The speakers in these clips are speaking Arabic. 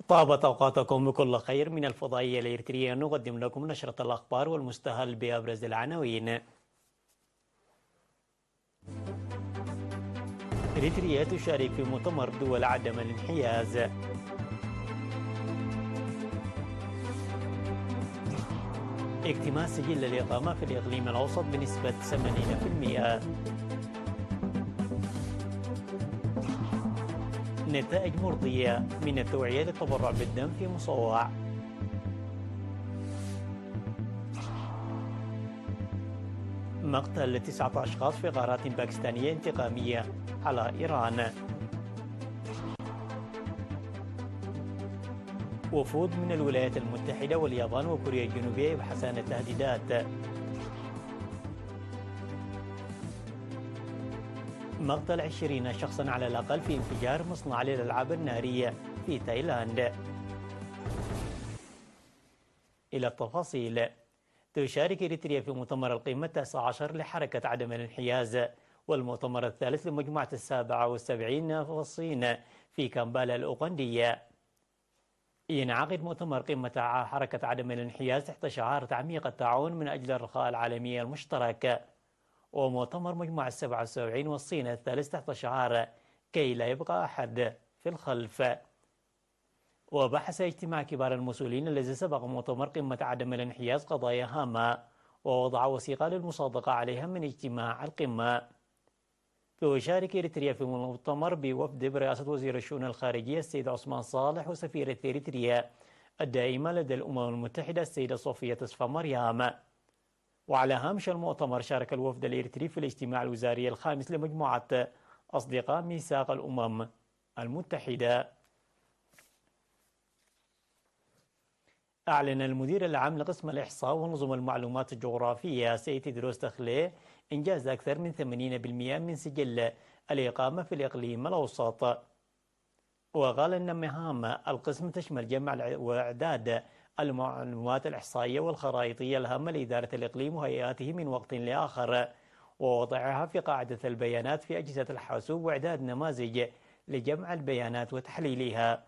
طابت أوقاتكم بكل خير من الفضائية الإريترية. نقدم لكم نشرة الأخبار والمستهل بأبرز العناوين. إريتريا تشارك في مؤتمر دول عدم الانحياز. اكتمال سجل الإقامة في الإقليم الأوسط بنسبة 80%. نتائج مرضية من التوعية للتبرع بالدم في مصوع. مقتل 9 أشخاص في غارات باكستانية انتقامية على إيران. وفود من الولايات المتحدة واليابان وكوريا الجنوبية يبحثان التهديدات. مقتل 20 شخصا على الأقل في انفجار مصنع للألعاب النارية في تايلاند. إلى التفاصيل. تشارك إريتريا في مؤتمر القمة 19 لحركة عدم الانحياز والمؤتمر الثالث لمجموعة 77 في الصين في كامبالا الأوغندية. ينعقد مؤتمر قمة حركة عدم الانحياز تحت شعار تعميق التعاون من أجل الرخاء العالمي المشترك، ومؤتمر مجموعة 77 والصين الثالث تحت شعار كي لا يبقى أحد في الخلف. وبحث اجتماع كبار المسؤولين الذي سبق مؤتمر قمة عدم الانحياز قضايا هامة ووضع وثيقة للمصادقة عليها من اجتماع القمة. تشارك إريتريا في المؤتمر بوفد برئاسة وزير الشؤون الخارجية السيد عثمان صالح وسفيرة إريتريا الدائمة لدى الأمم المتحدة السيدة صوفيا تصفى مريم. وعلى هامش المؤتمر شارك الوفد الإريتري في الاجتماع الوزاري الخامس لمجموعة أصدقاء ميثاق الأمم المتحدة. أعلن المدير العام لقسم الإحصاء ونظم المعلومات الجغرافية سيد تدروس تخلي إنجاز أكثر من 80% من سجل الإقامة في الإقليم الأوسط. وقال أن مهام القسم تشمل جمع وإعداد المعلومات الإحصائية والخرائطية الهامة لإدارة الإقليم وهيئاته من وقت لآخر، ووضعها في قاعدة البيانات في أجهزة الحاسوب وإعداد نماذج لجمع البيانات وتحليلها،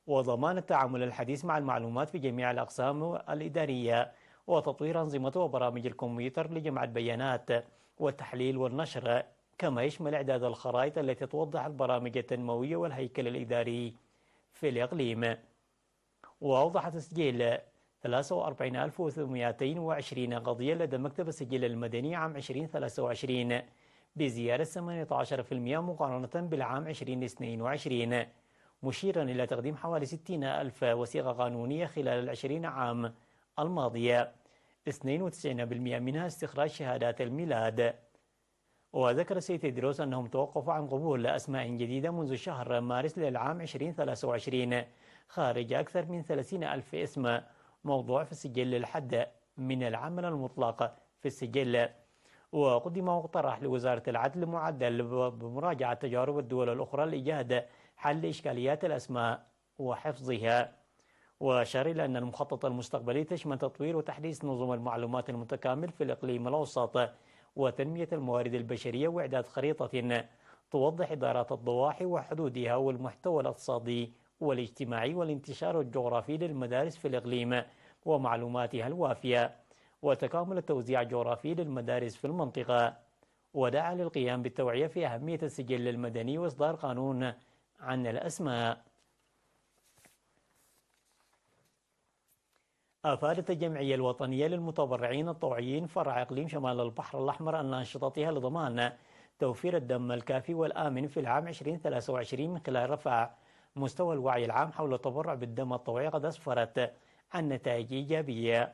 وضمان التعامل الحديث مع المعلومات في جميع الأقسام الإدارية، وتطوير أنظمة وبرامج الكمبيوتر لجمع البيانات والتحليل والنشر، كما يشمل إعداد الخرائط التي توضح البرامج التنموية والهيكل الإداري في الإقليم. وأوضح تسجيل 43220 قضية لدى مكتب السجل المدني عام 2023 بزيادة 18% مقارنة بالعام 2022، مشيرا إلى تقديم حوالي 60 ألف وثيقة قانونية خلال 20 عام الماضية، 92% منها استخراج شهادات الميلاد. وذكر السيد تدروس أنهم توقفوا عن قبول أسماء جديدة منذ شهر مارس للعام 2023 خارج أكثر من 30 ألف اسم موضوع في السجل للحد من العمل المطلق في السجل. وقدم مقترح لوزارة العدل معدل بمراجعة تجارب الدول الأخرى لإيجاد حل إشكاليات الأسماء وحفظها. وأشار إلى أن المخطط المستقبلي تشمل تطوير وتحديث نظم المعلومات المتكامل في الإقليم الأوسط وتنمية الموارد البشرية وإعداد خريطة توضح إدارات الضواحي وحدودها والمحتوى الاقتصادي والاجتماعي والانتشار الجغرافي للمدارس في الإقليم ومعلوماتها الوافية، وتكامل التوزيع الجغرافي للمدارس في المنطقة. ودعا للقيام بالتوعية في أهمية السجل المدني وإصدار قانون عن الأسماء. أفادت الجمعية الوطنية للمتبرعين الطوعيين فرع إقليم شمال البحر الأحمر أن أنشطتها لضمان توفير الدم الكافي والآمن في العام 2023 من خلال رفع مستوى الوعي العام حول التبرع بالدم الطوعي قد أسفرت عن نتائج إيجابية.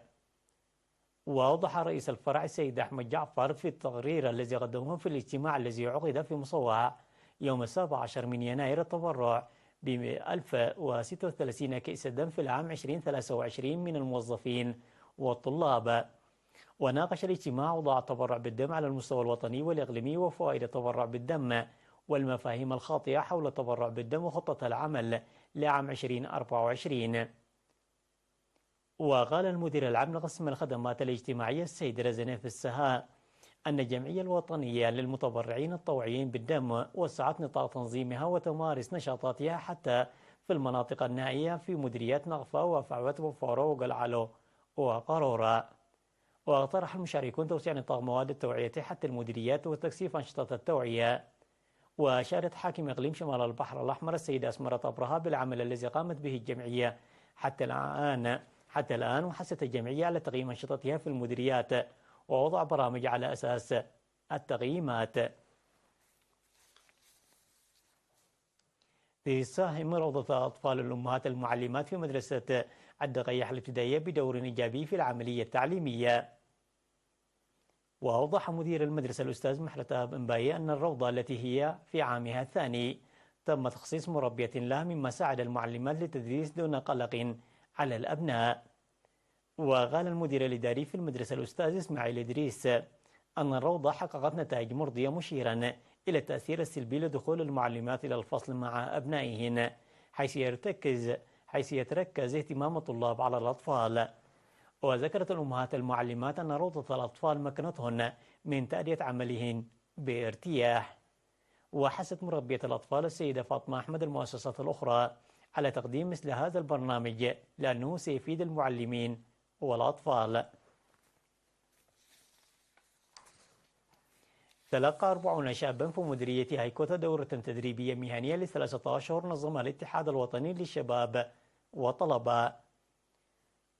وأوضح رئيس الفرع السيد أحمد جعفر في التقرير الذي قدمه في الاجتماع الذي عقد في مصوع يوم 17 من يناير التبرع ب 1036 كيس دم في العام 2023 من الموظفين والطلاب. وناقش الاجتماع وضع التبرع بالدم على المستوى الوطني والإقليمي وفوائد التبرع بالدم والمفاهيم الخاطئة حول التبرع بالدم وخطة العمل لعام 2024. وقال المدير العام لقسم الخدمات الاجتماعية السيد رزنيف السهاء أن الجمعية الوطنية للمتبرعين الطوعيين بالدم وسعت نطاق تنظيمها وتمارس نشاطاتها حتى في المناطق النائية في مديريات نغفة وفعوة وفورو وقلعلو وقارورة. واقترح المشاركون توسيع نطاق مواد التوعية حتى المديريات وتكثيف أنشطة التوعية. وأشارت حاكم إقليم شمال البحر الأحمر السيدة أسمرة أبرهة بالعمل الذي قامت به الجمعية حتى الآن وحثت الجمعية على تقييم أنشطتها في المديريات ووضع برامج على أساس التقييمات. تساهم روضة أطفال الأمهات المعلمات في مدرسة الدقيح الابتدائية بدور إيجابي في العملية التعليمية. وأوضح مدير المدرسة الأستاذ محلة بنباي أن الروضة التي هي في عامها الثاني تم تخصيص مربية لها، مما ساعد المعلمات للتدريس دون قلق على الأبناء. وقال المدير الإداري في المدرسة الأستاذ إسماعيل إدريس أن الروضة حققت نتائج مرضية، مشيرا إلى التأثير السلبي لدخول المعلمات إلى الفصل مع أبنائهن، حيث يتركز اهتمام الطلاب على الأطفال. وذكرت الأمهات المعلمات أن روضة الأطفال مكنتهن من تأدية عملهن بارتياح. وحثت مربية الأطفال السيدة فاطمة أحمد المؤسسات الأخرى على تقديم مثل هذا البرنامج لأنه سيفيد المعلمين والأطفال. تلقى 40 شابا في مديرية هيكوتا دورة تدريبية مهنية ل3 أشهر نظمها الاتحاد الوطني للشباب والطلبة،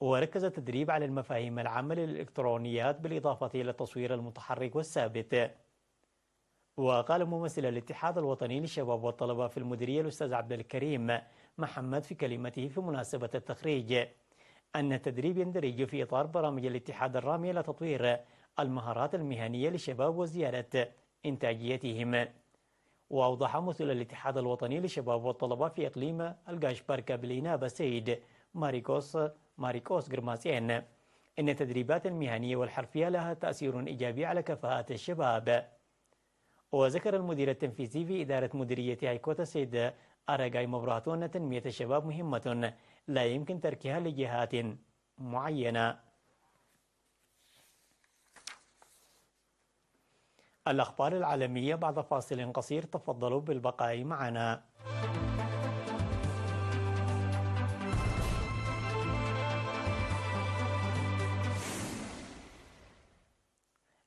وركز التدريب على المفاهيم العامة للإلكترونيات بالإضافة إلى التصوير المتحرك والثابت. وقال ممثل الاتحاد الوطني للشباب والطلبة في المديرية الأستاذ عبد الكريم محمد في كلمته في مناسبة التخريج أن التدريب يندرج في إطار برامج الاتحاد الرامية لتطوير المهارات المهنية للشباب وزيادة إنتاجيتهم. وأوضح ممثل الاتحاد الوطني للشباب والطلبة في إقليم القاشبركة بالإنابة السيد ماريكوس غرماسين أن التدريبات المهنية والحرفية لها تأثير إيجابي على كفاءة الشباب. وذكر المدير التنفيذي في إدارة مديرية هيكوتا السيد أراغاي مبرهاتو أن تنمية الشباب مهمة لا يمكن تركها لجهات معينة. الأخبار العالمية بعد فاصل قصير، تفضلوا بالبقاء معنا.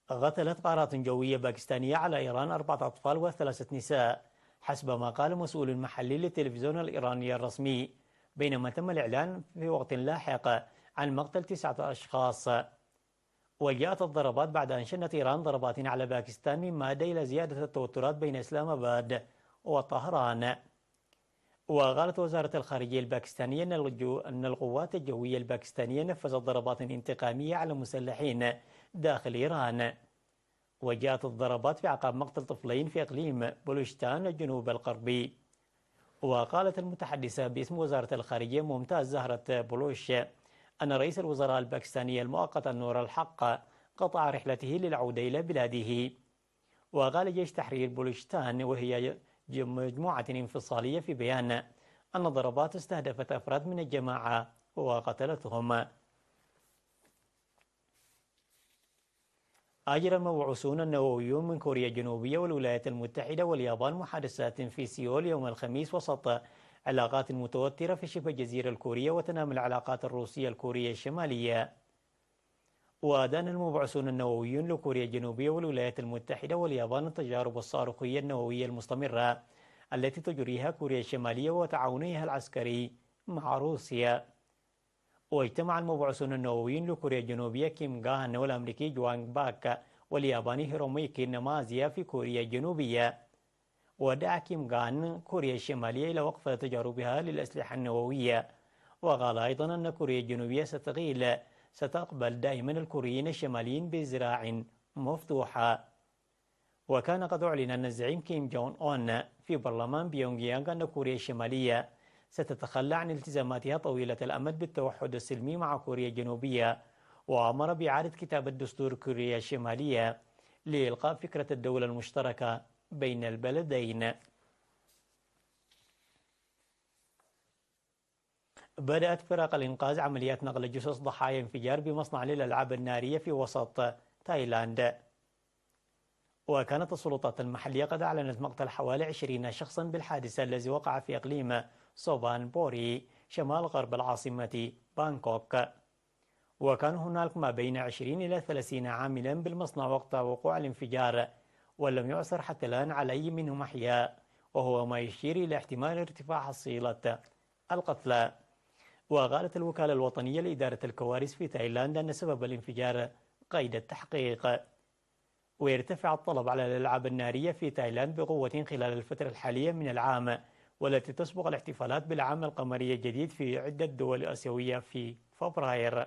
قتلت قارات جوية باكستانية على إيران 4 أطفال و3 نساء حسب ما قال مسؤول محلي للتلفزيون الإيراني الرسمي، بينما تم الإعلان في وقت لاحق عن مقتل 9 أشخاص. وجاءت الضربات بعد أن شنت إيران ضربات على باكستان، مما أدى إلى زيادة التوترات بين إسلام آباد وطهران. وقالت وزارة الخارجية الباكستانية أن القوات الجوية الباكستانية نفذت ضربات انتقامية على مسلحين داخل إيران. وجاءت الضربات في أعقاب مقتل طفلين في إقليم بلوشتان الجنوب الغربي. وقالت المتحدثة باسم وزارة الخارجية ممتاز زهرة بلوش أن رئيس الوزراء الباكستاني المؤقت نور الحق قطع رحلته للعودة إلى بلاده. وقال جيش تحرير بلوشتان وهي مجموعة انفصالية في بيان أن الضربات استهدفت أفراد من الجماعة وقتلتهم. أجرى المبعوثون النوويون من كوريا الجنوبية والولايات المتحدة واليابان محادثات في سيول يوم الخميس وسط علاقات متوترة في شبه الجزيرة الكورية وتنامي العلاقات الروسية الكورية الشمالية. وأدان المبعوثون النوويون لكوريا الجنوبية والولايات المتحدة واليابان التجارب الصاروخية النووية المستمرة التي تجريها كوريا الشمالية وتعاونها العسكري مع روسيا. واجتمع المبعوثون النوويين لكوريا الجنوبية كيم غان والأمريكي جوانغ باك والياباني هيروميكي نامازيا في كوريا الجنوبية. ودعا كيم غان كوريا الشمالية إلى وقف تجاربها للأسلحة النووية. وقال أيضا أن كوريا الجنوبية ستقبل دائما الكوريين الشماليين بذراع مفتوحة. وكان قد أعلن أن الزعيم كيم جون أون في برلمان بيونغ يانغ أن كوريا الشمالية ستتخلى عن التزاماتها طويلة الأمد بالتوحد السلمي مع كوريا الجنوبية، وأمر بإعادة كتابة دستور كوريا الشمالية لإلغاء فكرة الدولة المشتركة بين البلدين. بدأت فرق الإنقاذ عمليات نقل جثث ضحايا انفجار بمصنع للألعاب النارية في وسط تايلاند. وكانت السلطات المحلية قد أعلنت مقتل حوالي 20 شخصا بالحادث الذي وقع في إقليم سوفان بوري شمال غرب العاصمة بانكوك. وكان هناك ما بين 20 إلى 30 عاملا بالمصنع وقت وقوع الانفجار، ولم يعثر حتى الآن على أي منهم أحياء، وهو ما يشير إلى احتمال ارتفاع حصيلة القتلى. وقالت الوكالة الوطنية لإدارة الكوارث في تايلاند أن سبب الانفجار قيد التحقيق. ويرتفع الطلب على الألعاب النارية في تايلاند بقوة خلال الفترة الحالية من العام، والتي تسبق الاحتفالات بالعام القمري الجديد في عدة دول آسيوية في فبراير.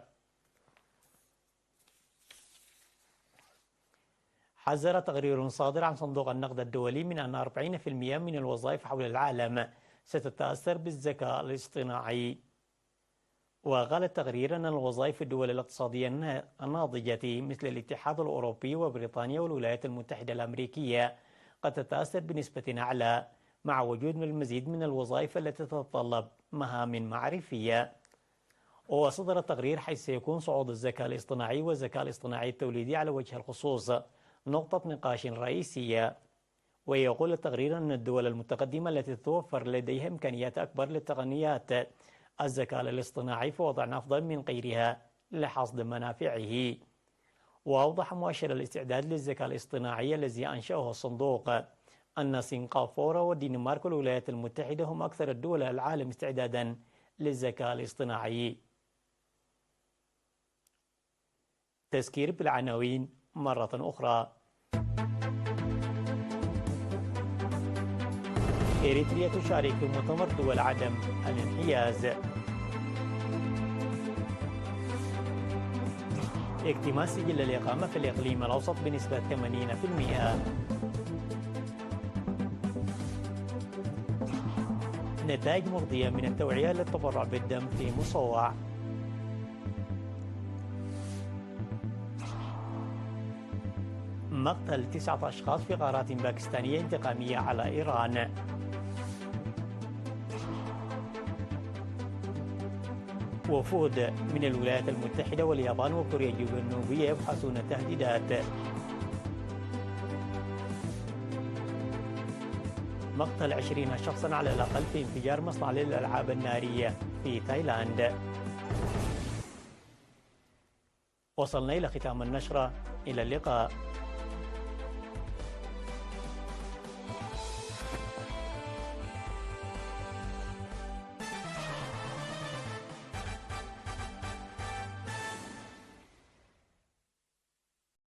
حذر تقرير صادر عن صندوق النقد الدولي من أن 40% من الوظائف حول العالم ستتأثر بالذكاء الاصطناعي. وقال التقرير أن الوظائف في الدول الاقتصادية الناضجة مثل الاتحاد الأوروبي وبريطانيا والولايات المتحدة الأمريكية قد تتأثر بنسبة أعلى، مع وجود المزيد من الوظائف التي تتطلب مهام معرفية. وصدر التقرير حيث سيكون صعود الذكاء الاصطناعي والذكاء الاصطناعي التوليدي على وجه الخصوص نقطة نقاش رئيسية. ويقول التقرير أن الدول المتقدمة التي تتوفر لديها إمكانيات أكبر للتقنيات الذكاء الاصطناعي في وضع أفضل من غيرها لحصد منافعه. وأوضح مؤشر الاستعداد للذكاء الاصطناعي الذي أنشأه الصندوق أن سنغافورة والدنمارك والولايات المتحدة هم أكثر الدول العالم استعدادا للذكاء الاصطناعي. تذكير بالعناوين مرة أخرى. إريتريا تشارك في مؤتمر دول عدم الانحياز. اكتمال سجل الإقامة في الإقليم الأوسط بنسبة 80%. نتائج مرضية من التوعية للتبرع بالدم في مصوع. مقتل 9 أشخاص في غارات باكستانية انتقامية على إيران. وفود من الولايات المتحدة واليابان وكوريا الجنوبية يبحثون تهديدات. مقتل 20 شخصا على الأقل في انفجار مصنع للألعاب النارية في تايلاند. وصلنا إلى ختام النشرة، إلى اللقاء.